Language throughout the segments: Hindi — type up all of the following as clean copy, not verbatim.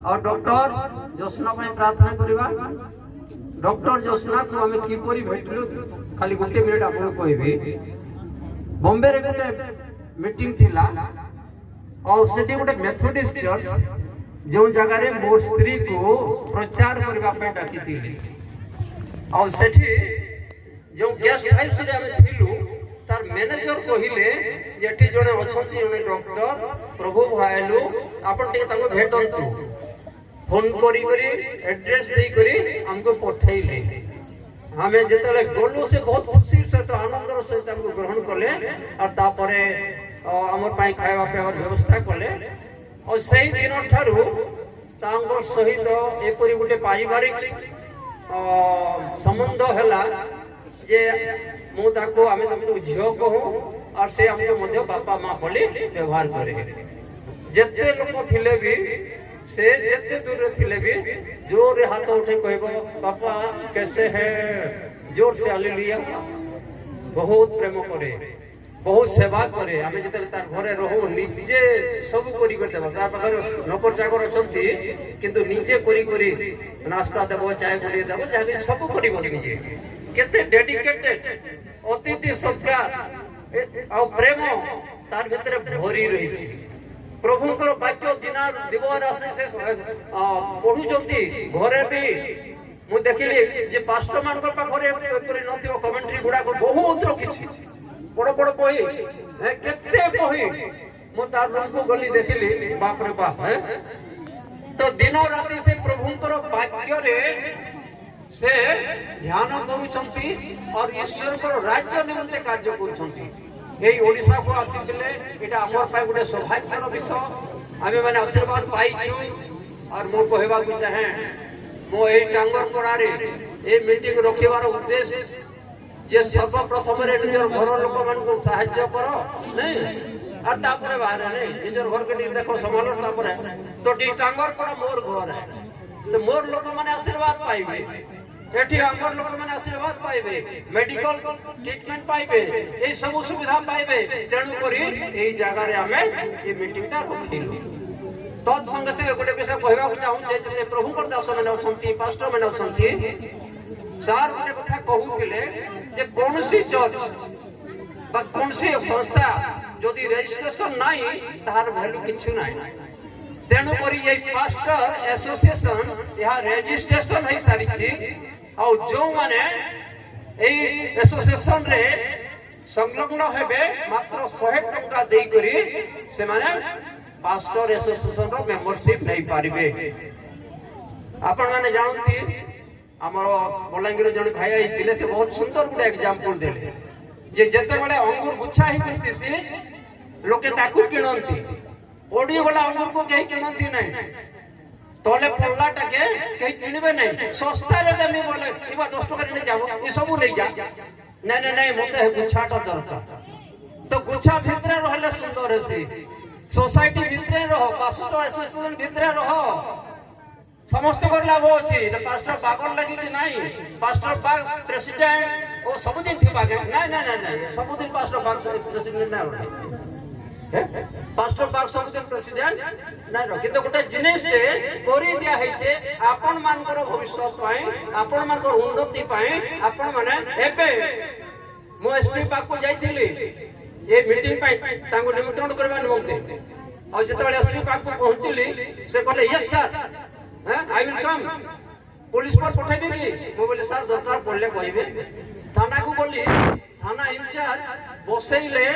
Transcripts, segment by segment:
और डॉक्टर जोशना प्रार्थना करवा। डॉक्टर जोशना को आम किपरि भेटलु खाली गोटे मिनिट आपको कहबी। बॉम्बे रे गोटे मीटिंग थिला और सेठी गोटे मेथोडिस्ट चर्च जो जगह रे मोर स्त्री को प्रचार करबा पे डाकिथिले और सेठी जो गेस्ट हाउस रे आमे थिलु तार मैनेजर कहिले जेठी जने अछंती जने डॉक्टर प्रभु भाइलु आपण टिके ताको भेटंतु फोन करी करी एड्रेस दे करी हमको पठाइले। हमें जेतले गलु से बहुत खुशी से तो आनंदर सहित हमको ग्रहण कले और तापरे हमर पाई खाଇବା पिବାର व्यवस्था कले और सही दिन ठारू तांगर सहित एपरि गुटे पारिवारिक संबंध हैला जे मु ताको आमे ताको झियो कहू और से हमको मध्य बापा मां बोली व्यवहार करे। जत्ते लोक थिले भी से जत्ते दूर थिले भी जोर रे हाथ उठे कहबो पापा कैसे है, जोर से हालेलुया। बहुत प्रेम करे, बहुत सेवा करे। आमे जते तार घरे रहू निजे सब करी कर देबा। तार पाखर नौकर चाकर अछंती किंतु निजे करी करी नाश्ता देबो, चाय बनी देबो, जाके सब करी बनी निजे। केते डेडिकेटेड अतिथि सत्कार और प्रेम तार भीतर भरी रही छी। प्रभुंकर वाक्य दिना दिवार आसे से पढु चंती घरे भी मु देखिली जे पास्टर मानकर पाखरे एपरि नथिबो कमेंट्री गुडा को बहुत रखिछि बड़ बड़ बही केते बही मु तार रूम को गली देखिली। बाप रे बाप है तो दिन राति से प्रभुंकर वाक्य रे से ध्यान करूछंती और ईश्वर को राज्य निमंते कार्य करूछंती। एई ओडिसा को आसिले एटा हमर पाए गुटे सौभाग्यर विषय। आमे माने आशीर्वाद पाइछु और मो कहबा को चाहे मो एई टांगर पड़ा रे ए मीटिंग रखिबार उद्देश्य जे सर्वप्रथम रे निजर घर लोक मान को सहायता करो नहीं और तापरे बाहर नहीं निजर घर के देखो संभालो तापरे तो टी टांगर पड़ा मोर घर है तो मोर लोक माने आशीर्वाद पाइबे। एठी हमर लोक माने आशीर्वाद पाइबे, मेडिकल ट्रीटमेंट पाइबे, ए सब सुविधा पाइबे। तेणु करी एई जगह रे हमें ए मीटिंग ता रखिलु। तत् संग से गोटे विषय कहबा को चाहू जे प्रभु कर दास माने अछंती, पास्टर माने अछंती, सार गोटे कथा कहूतिले जे कोनसी चर्च बा कोनसी संस्था जदि रजिस्ट्रेशन नाही तार वैल्यू किछु नाही। तेणु करी ए पास्टर एसोसिएशन यह रजिस्ट्रेशन है सारी छी और जो माने एई एसोसिएशन रे संलग्न हेबे मात्र 100 टका देई करी से माने पास्टर एसोसिएशन रो मेंबरशिप नै पारिबे। आपण माने जानती हमर बलांगीर जण भाई आइथिले से बहुत सुंदर गुडा एग्जांपल देले जे जते बेले अंगूर गुच्छा ही करतिसी लोके ताकू किनंती ओडी वाला अंगूर को कहीं किनंती नहीं तोले पल्ला टाके कहीं किनबे नहीं सस्ता रे देमी बोले इबा 10 टका ले जाओ ई सब ले जा नहीं नहीं मते गुच्छाटा दरकार तो गुच्छा भितरे रहले सुंदर से सोसाइटी भितरे रहो पास्टर एसोसिएशन भितरे रहो समस्त कर लाभ अछि। पास्टर बागर लागि कि नाही पास्टर बाग प्रेसिडेंट ओ सब दिन थी बागे नहीं नहीं नहीं सब दिन पास्टर बाग प्रेसिडेंट ना रहे पास्टर बाग सब दिन प्रेसिडेंट ना रहे किंतु गोटे जिनिस रे कोरी दिया है जे आपण मानकर भविष्य पाए आपण मानकर उन्नति पाए आपण माने एबे मो एसपी बाग को जाइथिली ए मीटिंग पाए तांको निमंत्रण करबा निमंते और जतबे एसपी बाग को पहुंचली से कहले yes sir I will come police पर पठाइबे कि मो बोले सर दरकार पड़ले कहबे। थाना को बोली थाना इंचार्ज बसैले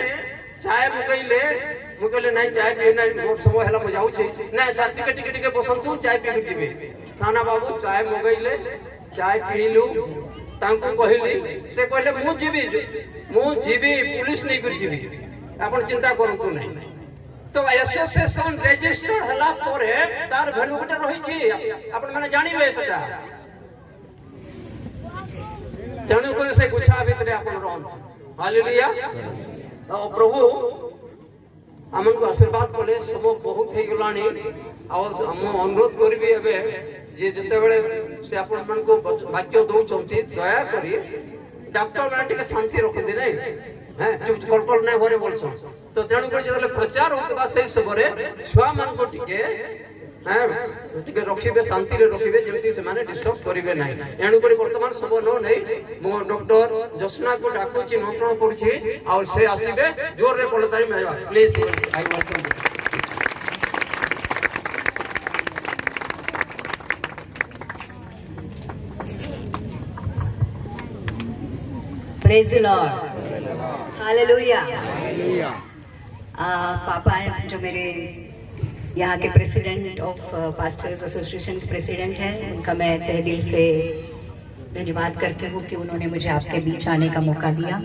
चाय मगैले मु कहले नहीं चाय पी नहीं मोर समय हला म जाउ छी नहीं सर टिके टिके बसंतु चाय पी दिबे। थाना बाबू चाय मगैले चाय पीलु तांको कहली से कहले मु जीबी पुलिस नहीं कर जीबी आपण चिंता करंतु नहीं। तो एसोसिएशन रजिस्टर हला परे तार वैल्यू गोटे रही छी आपण माने जानिबे सेटा। तेणु करे से गुच्छा भितरे आपण रहन हालेलुया। प्रभु हमन को आशीर्वाद कले सब बहुत हे गलानी और हम अनुरोध करबी एबे जे जते बेले से आपण मन को वाक्य दउ चौथी दया करी डॉक्टर माने टिके शांति रख दे नै हैं चुप कल्पल नै घरे बोलछन तो तेणु कर जले प्रचार होतबा सही सबरे छुआ मन को टिके रखिए शांति रखिए जमी से डिस्टर्ब करेंगे ना एणुक बर्तमान सब न नहीं मो डॉक्टर जसना को डाकुची निमंत्रण करुच्ची और से आसबे जोर रे कोलतारी मिलवा please I welcome. Praise the Lord. Hallelujah. पापा जो मेरे यहाँ के प्रेसिडेंट ऑफ पास्टर्स एसोसिएशन के प्रेसिडेंट हैं, उनका मैं तहे दिल से धन्यवाद करती हूँ कि उन्होंने मुझे आपके बीच आने का मौका दिया।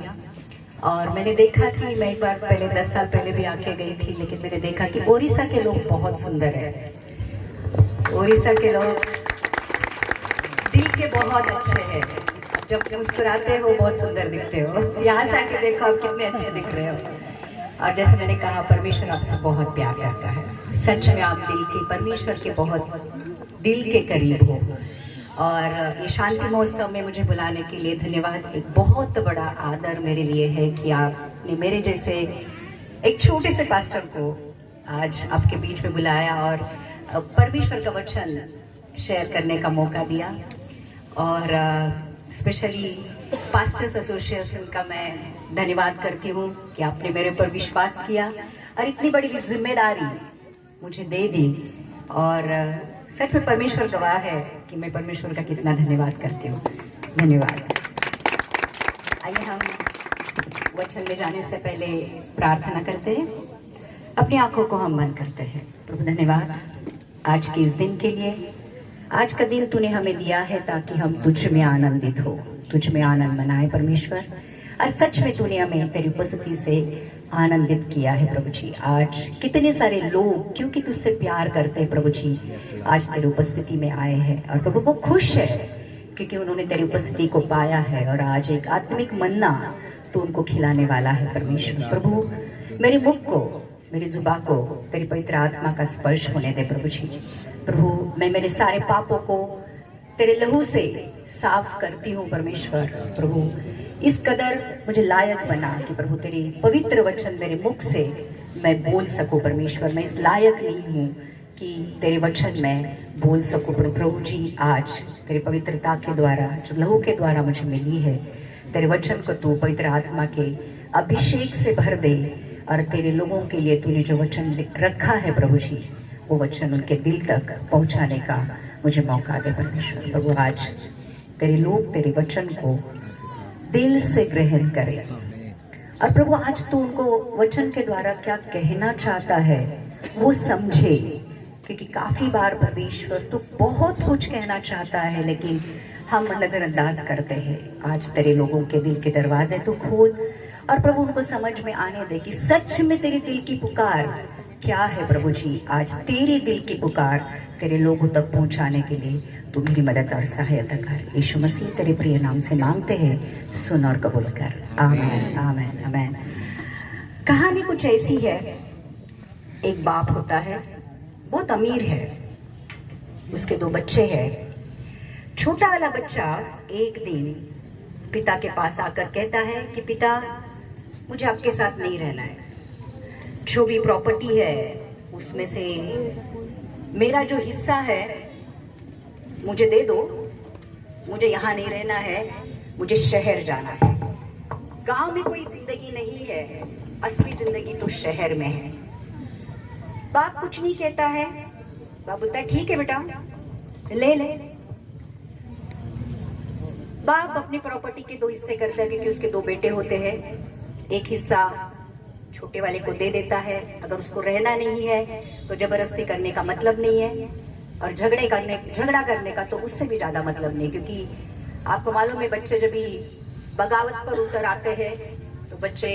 और मैंने देखा कि मैं एक बार पहले 10 साल पहले भी आके गई थी, लेकिन मैंने देखा कि ओडिशा के लोग बहुत सुंदर हैं। ओडिशा के लोग दिल के बहुत अच्छे हैं, जब मुस्कुराते हो बहुत सुंदर दिखते हो। यहाँ से आके देखो आप कितने अच्छे दिख रहे हो। और जैसे मैंने कहा, परमेश्वर आपसे बहुत प्यार करता है। सच में आप दिल के परमेश्वर के बहुत दिल के करीब हो। और ये शांति महोत्सव में मुझे बुलाने के लिए धन्यवाद। एक बहुत बड़ा आदर मेरे लिए है कि आपने मेरे जैसे एक छोटे से पास्टर को आज आपके बीच में बुलाया और परमेश्वर का वचन शेयर करने का मौका दिया। और स्पेशली पास्टर्स एसोसिएशन का मैं धन्यवाद करती हूँ कि आपने मेरे पर विश्वास किया और इतनी बड़ी जिम्मेदारी मुझे दे दी। और सच में परमेश्वर गवाह है कि मैं परमेश्वर का कितना धन्यवाद करती हूँ। धन्यवाद। आइए हम वचन में जाने से पहले प्रार्थना करते हैं। अपनी आंखों को हम बंद करते हैं। प्रभु धन्यवाद आज के इस दिन के लिए। आज का दिन तूने हमें दिया है ताकि हम तुझ में आनंदित हो, तुझ में आनंद मनाए परमेश्वर। और सच में तूने हमें तेरी उपस्थिति से आनंदित किया है प्रभु जी। आज कितने सारे लोग क्योंकि तुझसे प्यार करते हैं प्रभु जी, आज तेरी उपस्थिति में आए हैं। और प्रभु वो खुश है क्योंकि उन्होंने तेरी उपस्थिति को पाया है। और आज एक आत्मिक मन्ना तू उनको खिलाने वाला है परमेश्वर। प्रभु मेरे मुख को, मेरी जुबान को तेरी पवित्र आत्मा का स्पर्श होने दे प्रभु जी। प्रभु मैं मेरे सारे पापों को तेरे लहू से साफ करती हूँ परमेश्वर। प्रभु इस कदर मुझे लायक बना कि प्रभु तेरी पवित्र वचन मेरे मुख से मैं बोल सकूं परमेश्वर। मैं इस लायक नहीं हूँ कि तेरे वचन में बोल सकूं प्रभु जी। आज तेरी पवित्रता के द्वारा, जो लहू के द्वारा मुझे मिली है, तेरे वचन को तू पवित्र आत्मा के अभिषेक से भर दे। और तेरे लोगों के लिए तूने जो वचन रखा है प्रभु जी, वो वचन उनके दिल तक पहुंचाने का मुझे मौका दे परमेश्वर। प्रभु आज तेरे लोग तेरे वचन को दिल से ग्रहण करें। और प्रभु आज तू उनको वचन के द्वारा क्या कहना चाहता है वो समझे, क्योंकि काफी बार परमेश्वर तू बहुत कुछ कहना चाहता है लेकिन हम नजरअंदाज करते हैं। आज तेरे लोगों के दिल के दरवाजे तू खोल और प्रभु उनको समझ में आने दे कि सच में तेरे दिल की पुकार क्या है प्रभु जी। आज तेरे दिल की पुकार तेरे लोगों तक पहुंचाने के लिए तू मेरी मदद और सहायता कर। यीशु मसीह तेरे प्रिय नाम से मांगते हैं, सुन और कबूल कर। आमीन आमीन आमीन। कहानी कुछ ऐसी है। एक बाप होता है, बहुत अमीर है, उसके 2 बच्चे हैं। छोटा वाला बच्चा एक दिन पिता के पास आकर कहता है कि पिता मुझे आपके साथ नहीं रहना है। जो भी प्रॉपर्टी है उसमें से मेरा जो हिस्सा है मुझे दे दो। मुझे यहाँ नहीं रहना है, मुझे शहर जाना है। गांव में कोई जिंदगी नहीं है, असली जिंदगी तो शहर में है। बाप कुछ नहीं कहता है। बाप बोलता है ठीक है बेटा ले ले। बाप अपनी प्रॉपर्टी के 2 हिस्से करता है क्योंकि उसके 2 बेटे होते हैं। एक हिस्सा छोटे वाले को दे देता है। अगर उसको रहना नहीं है तो जबरदस्ती करने का मतलब नहीं है, और झगड़ा करने का तो उससे भी ज्यादा मतलब नहीं, क्योंकि आपको मालूम है बच्चे जब भी बगावत पर उतर आते हैं तो बच्चे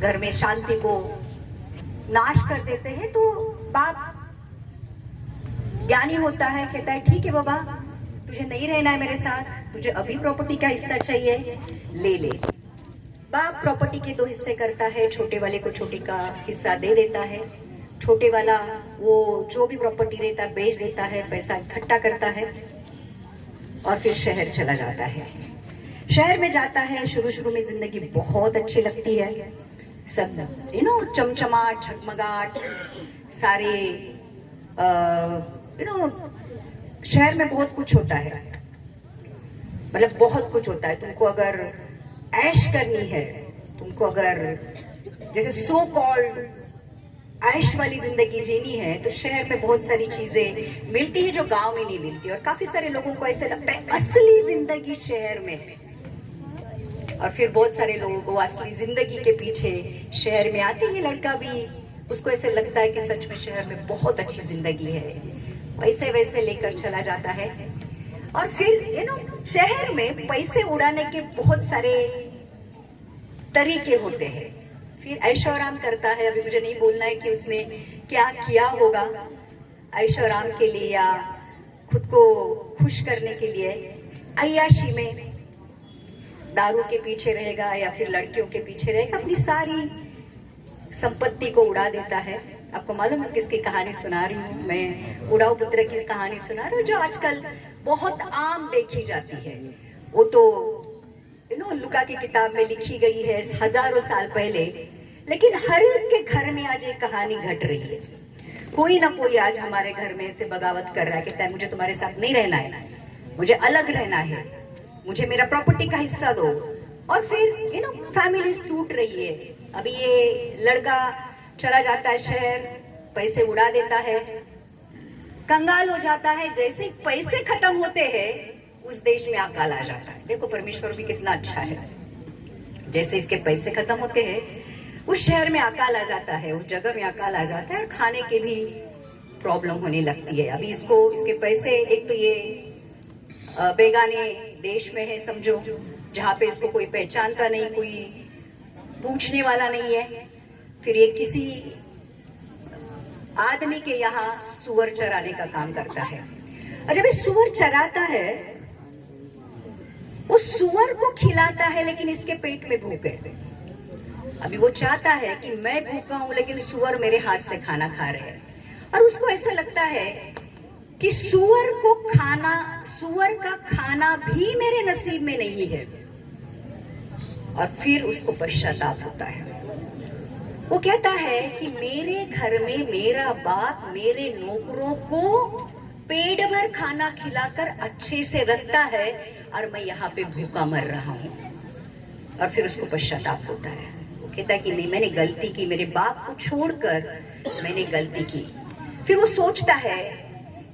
घर में शांति को नाश कर देते हैं। तो बाप ज्ञानी होता है, कहता है ठीक है बाबा तुझे नहीं रहना है मेरे साथ, तुझे अभी प्रॉपर्टी का हिस्सा चाहिए ले ले। बाप प्रॉपर्टी के 2 हिस्से करता है। छोटे वाले को छोटी का हिस्सा दे देता है। छोटे वाला वो जो भी प्रॉपर्टी रहता है बेच देता है, पैसा इकट्ठा करता है और फिर शहर चला जाता है। शहर में जाता है। शुरू में जिंदगी बहुत अच्छी लगती है, सब चमचमाट झगमगाट, सारे शहर में बहुत कुछ होता है, मतलब बहुत कुछ होता है। तुमको अगर ऐश करनी है, तुमको अगर जैसे सो कॉल्ड ऐश वाली जिंदगी जीनी है, तो शहर में बहुत सारी चीजें मिलती है जो गांव में नहीं मिलती। और काफी सारे लोगों को ऐसे लगता है असली जिंदगी शहर में है, और फिर बहुत सारे लोगों को असली जिंदगी के पीछे शहर में आते ही लड़का भी उसको ऐसे लगता है कि सच में शहर में बहुत अच्छी जिंदगी है, वैसे वैसे लेकर चला जाता है। और फिर शहर में पैसे उड़ाने के बहुत सारे तरीके होते हैं। फिर ऐशो आराम करता है, अभी मुझे नहीं बोलना है कि उसने क्या किया होगा ऐशो आराम के लिए या खुद को खुश करने के लिए। अय्याशी में दारू के पीछे रहेगा या फिर लड़कियों के पीछे रहेगा, अपनी सारी संपत्ति को उड़ा देता है। आपको मालूम है किसकी कहानी सुना रही हूँ मैं? उड़ाऊ पुत्र की कहानी सुना रही हूँ, जो आजकल बहुत आम देखी जाती है। वो तो लुका की किताब में लिखी गई है हजारों साल पहले, लेकिन हर एक के घर में आज एक कहानी घट रही है। कोई ना कोई आज हमारे घर में से बगावत कर रहा है, कहता है मुझे तुम्हारे साथ नहीं रहना है, मुझे अलग रहना है, मुझे मेरा प्रॉपर्टी का हिस्सा दो। और फिर फैमिली टूट रही है। अभी ये लड़का चला जाता है शहर, पैसे उड़ा देता है, कंगाल हो जाता है। जैसे ही पैसे खत्म होते हैं उस देश में अकाल आ जाता है। देखो परमेश्वर भी कितना अच्छा है, जैसे इसके पैसे खत्म होते हैं उस शहर में अकाल आ जाता है, उस जगह में अकाल आ जाता है, और खाने के भी प्रॉब्लम होने लगती है। अभी इसके पैसे, एक तो ये बेगाने देश में है समझो, जहाँ पे इसको कोई पहचानता नहीं, कोई पूछने वाला नहीं है। फिर ये किसी आदमी के यहाँ सुअर चराने का काम करता है, और जब ये सुअर चराता है वो सुअर को खिलाता है, लेकिन इसके पेट में भूख है। अभी वो चाहता है कि मैं भूखा हूं लेकिन सुअर मेरे हाथ से खाना खा रहे हैं, और उसको ऐसा लगता है कि सुअर का खाना भी मेरे नसीब में नहीं है। और फिर उसको पश्चाताप होता है। वो कहता है कि मेरे घर में मेरा बाप मेरे नौकरों को पेट भर खाना खिलाकर अच्छे से रखता है, और मैं यहाँ पे भूखा मर रहा हूँ। और फिर उसको पश्चाताप होता है। वो कहता है कि नहीं, मैंने गलती की, मेरे बाप को छोड़कर मैंने गलती की। फिर वो सोचता है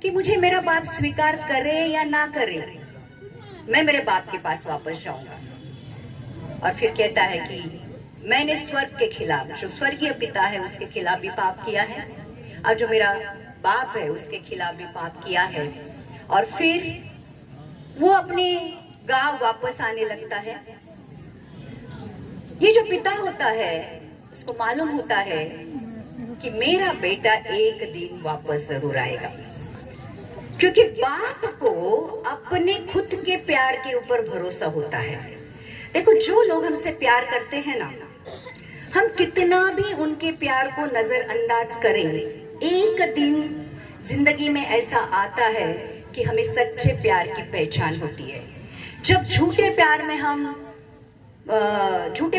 कि मुझे मेरा बाप स्वीकार करे या ना करे, मैं मेरे बाप के पास वापस जाऊंगा। और फिर कहता है कि मैंने स्वर्ग के खिलाफ, जो स्वर्गीय पिता है उसके खिलाफ भी पाप किया है, और जो मेरा बाप है उसके खिलाफ भी पाप किया है। और फिर वो अपने गांव वापस आने लगता है। ये जो पिता होता है उसको मालूम होता है कि मेरा बेटा एक दिन वापस जरूर आएगा, क्योंकि बाप को अपने खुद के प्यार के ऊपर भरोसा होता है। देखो, जो लोग हमसे प्यार करते हैं ना, हम कितना भी उनके प्यार को नजरअंदाज करें, एक दिन जिंदगी में ऐसा आता है कि हमें सच्चे प्यार की पहचान होती है। जब झूठे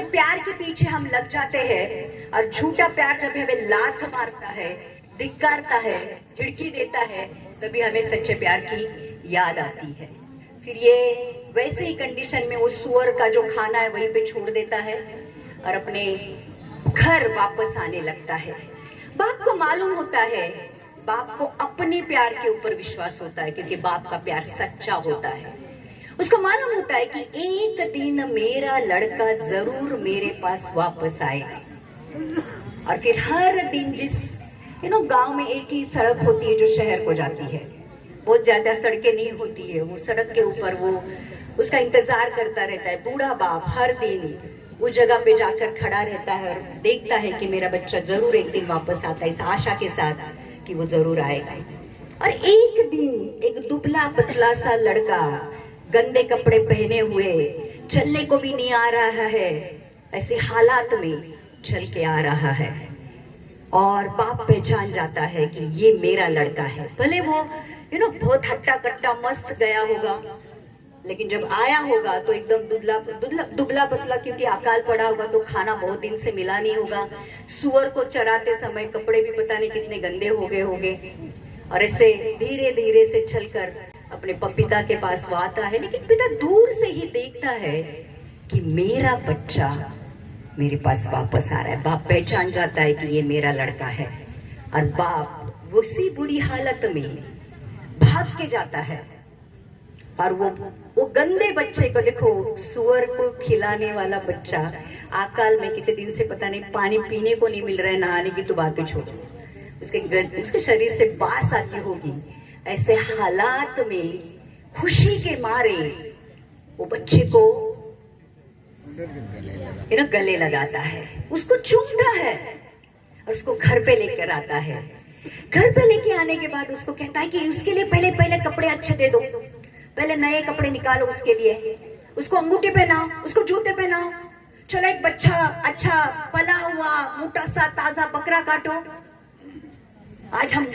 प्यार के पीछे हम लग जाते हैं, और झूठा प्यार जब हमें लात मारता है, धिक्कारता है, झिड़की देता है, तभी हमें सच्चे प्यार की याद आती है। फिर ये वैसे ही कंडीशन में वो सुअर का जो खाना है वहीं पे छोड़ देता है और अपने घर वापस आने लगता है। बाप को मालूम होता है, बाप को अपने प्यार के ऊपर विश्वास होता है, क्योंकि बाप का प्यार सच्चा होता है। उसको मालूम होता है कि एक दिन मेरा लड़का जरूर मेरे पास वापस आएगा। और फिर हर दिन जिस गांव में एक ही सड़क होती है जो शहर को जाती है, बहुत ज्यादा सड़कें नहीं होती है, वो सड़क के ऊपर वो उसका इंतजार करता रहता है। बूढ़ा बाप हर दिन उस जगह पे जाकर खड़ा रहता है और देखता है कि मेरा बच्चा जरूर एक दिन वापस आता है, इस आशा के साथ कि वो जरूर आएगा। और एक दिन एक दुबला पतला सा लड़का, गंदे कपड़े पहने हुए, चलने को भी नहीं आ रहा है, ऐसे हालात में चल के आ रहा है, और बाप पहचान जाता है कि ये मेरा लड़का है। भले वो बहुत हट्टा कट्टा मस्त गया होगा, लेकिन जब आया होगा तो एकदम दुबला पतला, क्योंकि अकाल पड़ा होगा तो खाना बहुत दिन से मिला नहीं होगा। सुअर को चराते समय कपड़े भी पता नहीं कितने गंदे हो गए होंगे। और ऐसे धीरे धीरे से चलकर अपने पिता के पास वो आता है, लेकिन पिता दूर से ही देखता है कि मेरा बच्चा मेरे पास वापस आ रहा है। बाप पहचान जाता है कि ये मेरा लड़का है, और बाप उसी बुरी हालत में भाग के जाता है। और वो गंदे बच्चे को देखो, सुअर को खिलाने वाला बच्चा आकाल में कितने दिन से पता नहीं पानी पीने को नहीं मिल रहा है, नहाने की तो बात ही छोड़ो, उसके शरीर से बास आती होगी। ऐसे हालात में खुशी के मारे वो बच्चे को गले लगाता है, उसको चूमता है और उसको घर पे लेकर आता है। घर पे लेके आने के बाद उसको कहता है कि उसके लिए पहले कपड़े अच्छे दे दो, पहले नए कपड़े निकालो उसके लिए, उसको अंगूठे पहनाओ, उसको जूते पहनाओ, चलो एक बच्चा अच्छा पला हुआ मोटा सा ताजा बकरा काटो, आज हम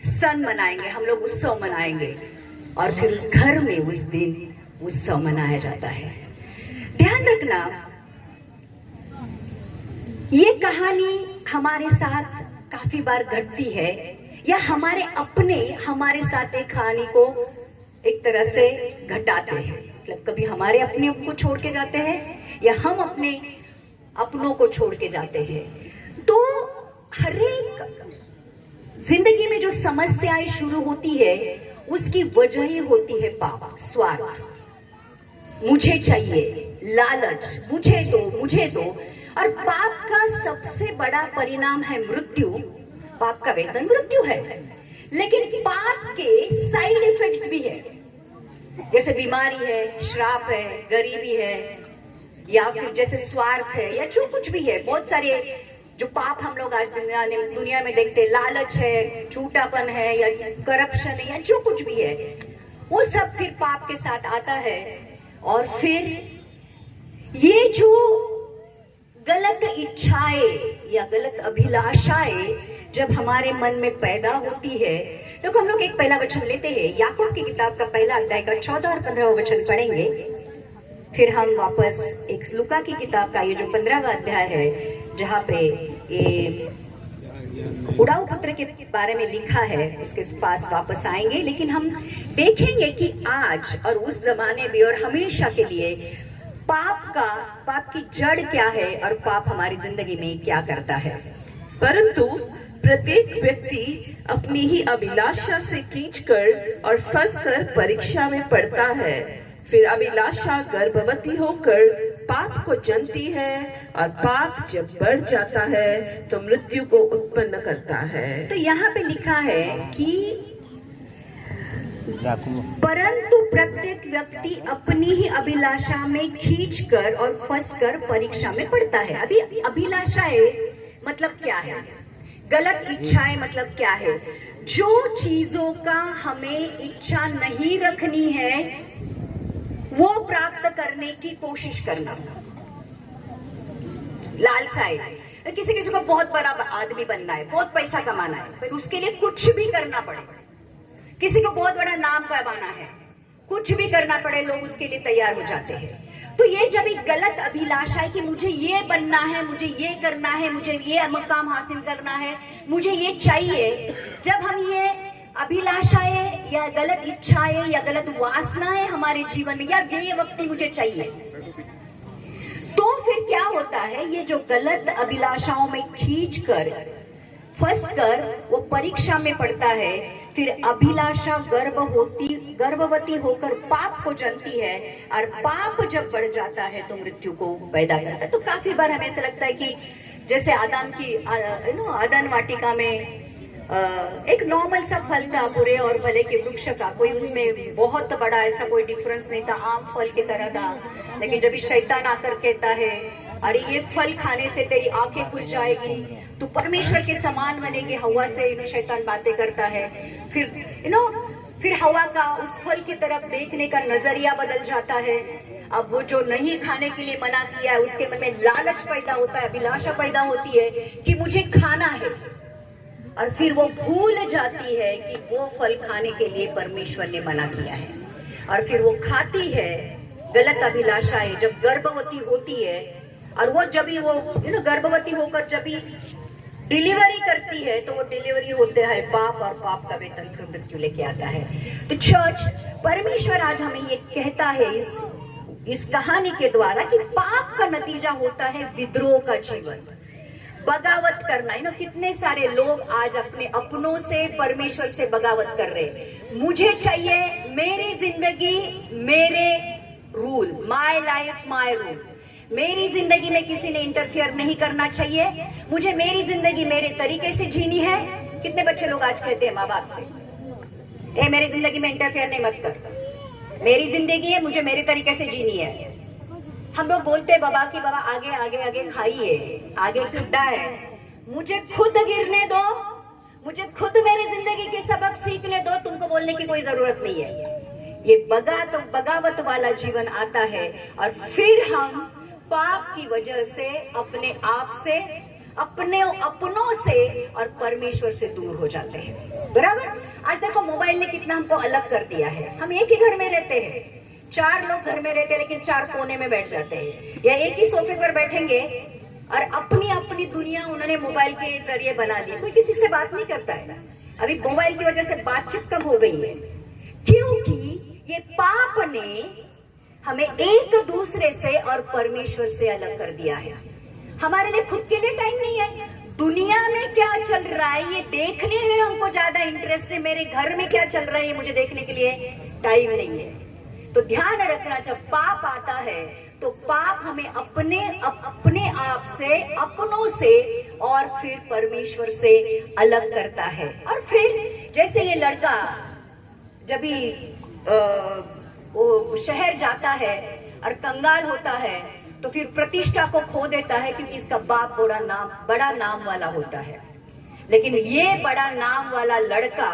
सन मनाएंगे, हम लोग उत्सव मनाएंगे। और फिर उस घर में उस दिन उत्सव मनाया जाता है। ध्यान रखना, ये कहानी हमारे साथ काफी बार घटती है, या हमारे अपने हमारे साथ एक कहानी को एक तरह से घटाते हैं। मतलब कभी हमारे अपने को छोड़ के जाते हैं या हम अपने अपनों को छोड़ के जाते हैं। तो हर एक जिंदगी में जो समस्याएं शुरू होती है उसकी वजह ही होती है पाप, स्वार्थ, मुझे चाहिए, लालच, मुझे दो। और पाप का सबसे बड़ा परिणाम है मृत्यु। पाप का वेतन मृत्यु है, लेकिन पाप के साइड इफेक्ट्स भी है, जैसे बीमारी है, श्राप है, गरीबी है, या फिर जैसे स्वार्थ है, या जो कुछ भी है। बहुत सारे जो पाप हम लोग आज दुनिया में देखते हैं, लालच है, झूठापन है, या करप्शन है, या जो कुछ भी है, वो सब फिर पाप के साथ आता है। और फिर ये जो गलत इच्छाएं या गलत अभिलाषाएं जब हमारे मन में पैदा होती है, तो हम लोग एक पहला वचन लेते हैं, याकूब की किताब का पहला अध्याय का 14 और 15 वचन पढ़ेंगे। फिर हम वापस एक लूका की किताब का ये जो 15वां अध्याय है, जहाँ पे ये उड़ाऊ पुत्र के बारे में लिखा है, उसके पास वापस आएंगे। लेकिन हम देखेंगे कि आज और उस जमाने में और हमेशा के लिए पाप की जड़ क्या है और पाप हमारी जिंदगी में क्या करता है। परंतु प्रत्येक व्यक्ति अपनी ही अभिलाषा से खींचकर और फंसकर परीक्षा में पड़ता है। फिर अभिलाषा गर्भवती होकर पाप को जनती है, और पाप जब बढ़ जाता है तो मृत्यु को उत्पन्न करता है। तो यहाँ पे लिखा है कि परंतु प्रत्येक व्यक्ति अपनी ही अभिलाषा में खींचकर और फंसकर परीक्षा में पड़ता है। अभी अभिलाषाएं मतलब क्या है, गलत इच्छाएं मतलब क्या है? जो चीजों का हमें इच्छा नहीं रखनी है वो प्राप्त करने की कोशिश करना। लालसाएं, किसी को बहुत बड़ा आदमी बनना है, बहुत पैसा कमाना है, फिर उसके लिए कुछ भी करना पड़े। किसी को बहुत बड़ा नाम करवाना है, कुछ भी करना पड़े, लोग उसके लिए तैयार हो जाते हैं। तो ये जब एक गलत अभिलाषा है कि मुझे ये बनना है, मुझे ये करना है, मुझे ये मकाम हासिल करना है, मुझे ये चाहिए, जब हम ये अभिलाषाएं या गलत इच्छाएं या गलत वासनाएं हमारे जीवन में, या ये वक्ती मुझे चाहिए, तो फिर क्या होता है, ये जो गलत अभिलाषाओं में खींचकर फंसकर वो परीक्षा में पड़ता है। फिर अभिलाषा गर्भवती होकर पाप को जनती है, और पाप जब बढ़ जाता है तो मृत्यु को पैदा करता है। तो काफी बार हमें ऐसा लगता है कि जैसे आदन वाटिका में एक नॉर्मल सा फल था, बुरे और भले के वृक्ष का, कोई उसमें बहुत बड़ा ऐसा कोई डिफरेंस नहीं था, आम फल की तरह था। लेकिन जब शैतान आकर कहता है अरे ये फल खाने से तेरी आंखें खुल जाएगी, तू परमेश्वर के समान बनेगी, हवा से शैतान बातें करता है। फिर हवा का उस फल की तरफ देखने का नजरिया बदल जाता है। अब वो जो नहीं खाने के लिए मना किया है उसके मन में लालच पैदा होता है, अभिलाषा पैदा होती है कि मुझे खाना है, और फिर वो भूल जाती है कि वो फल खाने के लिए परमेश्वर ने मना किया है, और फिर वो खाती है। गलत अभिलाषाएं जब गर्भवती होती है, और वो जब भी वो गर्भवती होकर जब भी डिलीवरी करती है तो वो डिलीवरी होते है पाप, और पाप का वेतन फिर मृत्यु लेके आता है। तो चर्च, परमेश्वर आज हमें ये कहता है इस कहानी के द्वारा कि पाप का नतीजा होता है विद्रोह का जीवन, बगावत करना। कितने सारे लोग आज अपने अपनों से, परमेश्वर से बगावत कर रहे हैं। मुझे चाहिए मेरी जिंदगी, मेरे rule, my life my rule. मेरी जिंदगी में किसी ने इंटरफियर नहीं करना चाहिए, मुझे मेरी जिंदगी मेरे तरीके से जीनी है। कितने बच्चे लोग आज कहते हैं माँ बाप से, ए मेरी जिंदगी में इंटरफियर नहीं मत कर, मेरी जिंदगी है, मुझे मेरे तरीके से जीनी है। हम लोग बोलते हैं बाबा की बाबा आगे आगे आगे खाइए, आगे गड्ढा है, मुझे खुद गिरने दो, मुझे खुद मेरी जिंदगी के सबक सीखने दो, तुमको बोलने की कोई जरूरत नहीं है। ये बगावत वाला जीवन आता है और फिर हम पाप की वजह से अपने आप से, अपने अपनों से और परमेश्वर से दूर हो जाते हैं। बराबर। आज देखो मोबाइल ने कितना हमको अलग कर दिया है। हम एक ही घर में रहते हैं, 4 लोग घर में रहते हैं लेकिन 4 कोने में बैठ जाते हैं, या एक ही सोफे पर बैठेंगे और अपनी अपनी दुनिया उन्होंने मोबाइल के जरिए बना ली। कोई किसी से बात नहीं करता है। अभी मोबाइल की वजह से बातचीत कम हो गई है, क्योंकि ये पाप ने हमें एक दूसरे से और परमेश्वर से अलग कर दिया है। हमारे लिए खुद के लिए टाइम नहीं है। दुनिया में क्या चल रहा है ये देखने में हमको ज्यादा इंटरेस्ट है, मेरे घर में क्या चल रहा है ये मुझे देखने के लिए टाइम नहीं है। तो ध्यान रखना, जब पाप आता है तो पाप हमें अपने आप से, अपनों से और फिर परमेश्वर से अलग करता है। और फिर जैसे ये लड़का जब भी वो शहर जाता है और कंगाल होता है तो फिर प्रतिष्ठा को खो देता है, क्योंकि इसका बाप बड़ा नाम वाला होता है। लेकिन ये बड़ा नाम वाला लड़का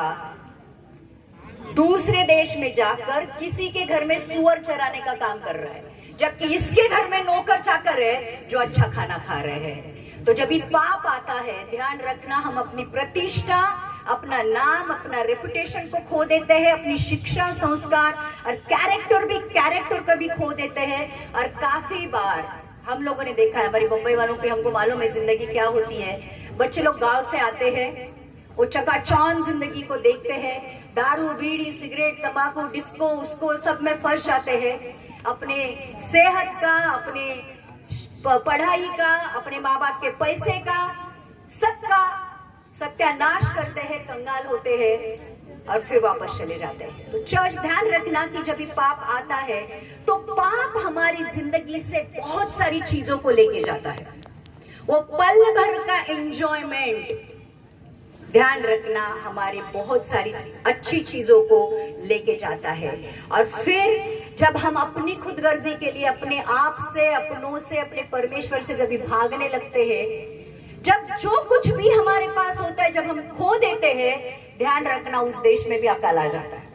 दूसरे देश में जाकर किसी के घर में सुअर चराने का काम कर रहा है, जबकि इसके घर में नौकर चाकर है जो अच्छा खाना खा रहे हैं। तो जब भी पाप आता है, ध्यान रखना, हम अपनी प्रतिष्ठा, अपना नाम, अपना रेपुटेशन को खो देते हैं, अपनी शिक्षा, संस्कार और कैरेक्टर को भी खो देते हैं। और काफी बार हम लोगों ने देखा है, हमारी मुंबई वालों के, हमको मालूम है जिंदगी क्या होती है। बच्चे लोग गांव से आते हैं, वो चकाचौंध जिंदगी को देखते हैं, दारू, बीड़ी, सिगरेट, तंबाकू, डिस्को, उसको सब में फंस जाते हैं। अपने सेहत का, अपने पढ़ाई का, अपने माँ बाप के पैसे का, सबका सत्यानाश करते हैं, कंगाल होते हैं और फिर वापस चले जाते हैं। तो चर्च, ध्यान रखना कि जब भी पाप आता है तो पाप हमारी जिंदगी से बहुत सारी चीजों को लेके जाता है। वो पल भर का एंजॉयमेंट, ध्यान रखना, हमारी बहुत सारी अच्छी चीजों को लेके जाता है। और फिर जब हम अपनी खुदगर्जी के लिए अपने आप से, अपनों से, अपने परमेश्वर से जब भी भागने लगते हैं, जब जो कुछ भी हमारे पास होता है जब हम खो देते हैं, ध्यान रखना उस देश में भी अकाल आ जाता है।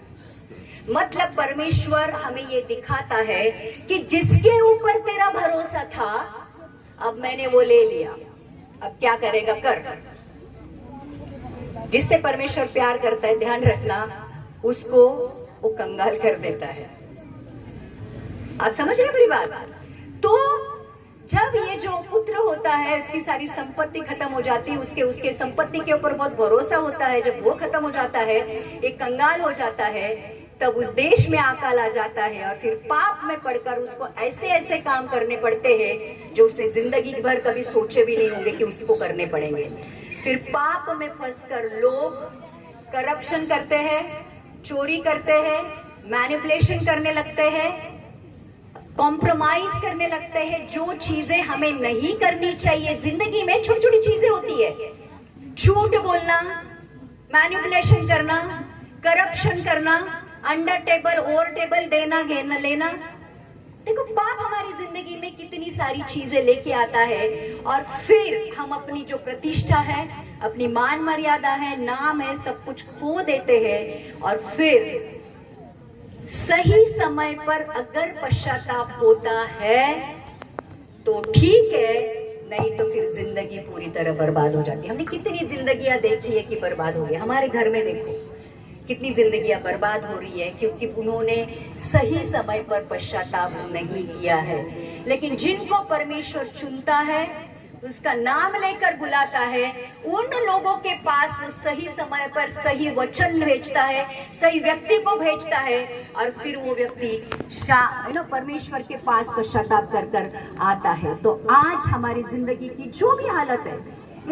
मतलब परमेश्वर हमें ये दिखाता है कि जिसके ऊपर तेरा भरोसा था, अब मैंने वो ले लिया, अब क्या करेगा कर। जिससे परमेश्वर प्यार करता है, ध्यान रखना, उसको वो कंगाल कर देता है। आप समझ रहे मेरी बात? तो जब ये जो पुत्र होता है, इसकी सारी संपत्ति खत्म हो जाती है, उसके संपत्ति के ऊपर बहुत भरोसा होता है, जब वो खत्म हो जाता है, एक कंगाल हो जाता है, तब उस देश में अकाल आ जाता है। और फिर पाप में पड़कर उसको ऐसे ऐसे काम करने पड़ते हैं जो उसने जिंदगी भर कभी सोचे भी नहीं होंगे कि उसको करने पड़ेंगे। फिर पाप में फंसकर लोग करप्शन करते हैं, चोरी करते हैं, मैनिपुलेशन करने लगते हैं, कॉम्प्रोमाइज करने लगते हैं। जो चीजें हमें नहीं करनी चाहिए जिंदगी में, छोटी छोटी चीजें होती है, झूठ बोलना, मैनिपुलेशन करना, करप्शन करना, अंडर टेबल ओवर टेबल देना लेना। देखो पाप हमारी जिंदगी में कितनी सारी चीजें लेके आता है। और फिर हम अपनी जो प्रतिष्ठा है, अपनी मान मर्यादा है, नाम है, सब कुछ खो देते हैं। और फिर सही समय पर अगर पश्चाताप होता है तो ठीक है, नहीं तो फिर जिंदगी पूरी तरह बर्बाद हो जाती है। हमने कितनी जिंदगियां देखी है कि बर्बाद हो गई। हमारे घर में देखो कितनी जिंदगियां बर्बाद हो रही है, क्योंकि उन्होंने सही समय पर पश्चाताप नहीं किया है। लेकिन जिनको परमेश्वर चुनता है, उसका नाम लेकर बुलाता है, उन लोगों के पास वो सही समय पर सही वचन भेजता है, सही व्यक्ति को भेजता है, और फिर वो व्यक्ति परमेश्वर के पास पश्चाताप कर कर आता है। तो आज हमारी जिंदगी की जो भी हालत है,